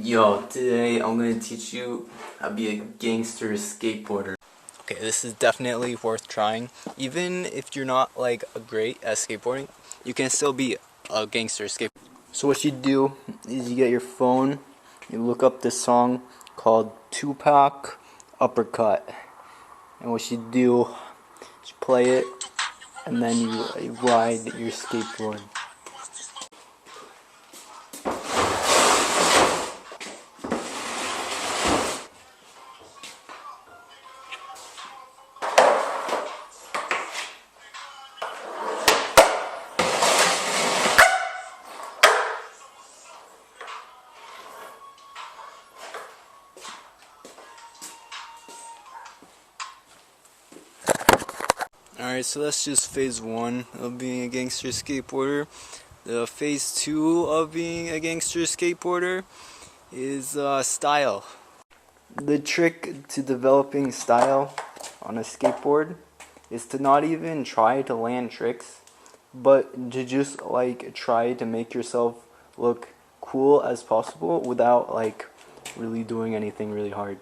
Yo, today I'm gonna teach you how to be a gangster skateboarder. Okay, this is definitely worth trying. Even if you're not like great at skateboarding, you can still be a gangster skateboarder. So what you do is you get your phone, you look up this song called Tupac Uppercut, and what you do is you play it, and then you ride your skateboard. Alright, so that's just phase 1 of being a gangster skateboarder. The phase 2 of being a gangster skateboarder is style. The trick to developing style on a skateboard is to not even try to land tricks, but to just like try to make yourself look cool as possible without like really doing anything really hard.